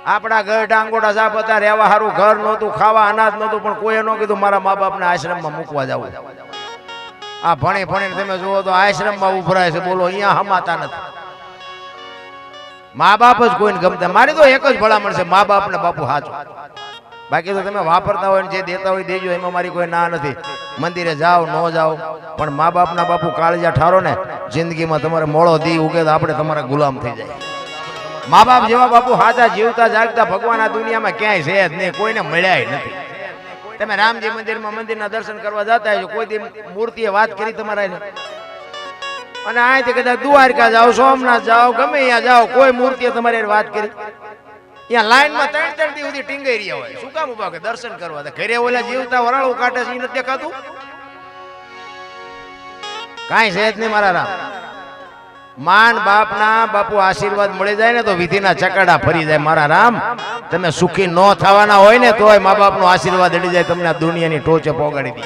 આપણા ઘર ડાંગોડા સાપ હતા, રહેવા સારું ઘર નહોતું, ખાવા અનાજ નહોતું, પણ કોઈએ ન કીધું મારા મા બાપને આશ્રમમાં મૂકવા જવું. આ ભણી ભણીને તમે જુઓ તો આશ્રમમાં ઉભરાય છે, બોલો અહીંયા હમાતા નથી. મા બાપ જ કોઈને ગમતા. મારી તો એક જ ભલામણ છે, મા બાપ ને બાપુ હાચો. બાકી તો તમે વાપરતા હોય ને જે દેતા હોય દેજો, એમાં મારી કોઈ ના નથી. મંદિરે જાઓ ન જાઓ, પણ મા બાપના બાપુ કાળજા ઠારો ને, જિંદગીમાં તમારે મોળો દી ઉગે તો આપણે તમારા ગુલામ થઈ જાય. મા બાપ જેવા બાપુ હાચા જીવતા જાગતા ભગવાન આ દુનિયામાં ક્યાંય છે જ નહીં, કોઈને મળ્યા નથી. તમે રામજી મંદિરમાં મંદિરના દર્શન કરવા જતા હશો, કોઈ દી મૂર્તિએ વાત કરી તમારા, અને અહીંથી કદાચ દ્વારકા જાઓ, સોમનાથ જાઓ, ગમે અહીંયા જાઓ, કોઈ મૂર્તિએ તમારી વાત કરી. અહીંયા લાઈનમાં 3-3 દી સુધી ટીંગાઈ રહ્યા હોય. શું કામ ઉભા કે દર્શન કરવા? ઘરે ઓલા જીવતા વરાળું કાઢે છે, એ નથી દેખાતું? કાંઈ છે જ નહીં મારા રામ. માન બાપના બાપુ આશીર્વાદ મળી જાય ને તો વિધિના ચકડા ફરી જાય મારા રામ. તમે સુખી ન થવાના હોય ને તોય મા બાપનો આશીર્વાદ અડી જાય, તમને આ દુનિયાની ટોચે પોગાડી દે.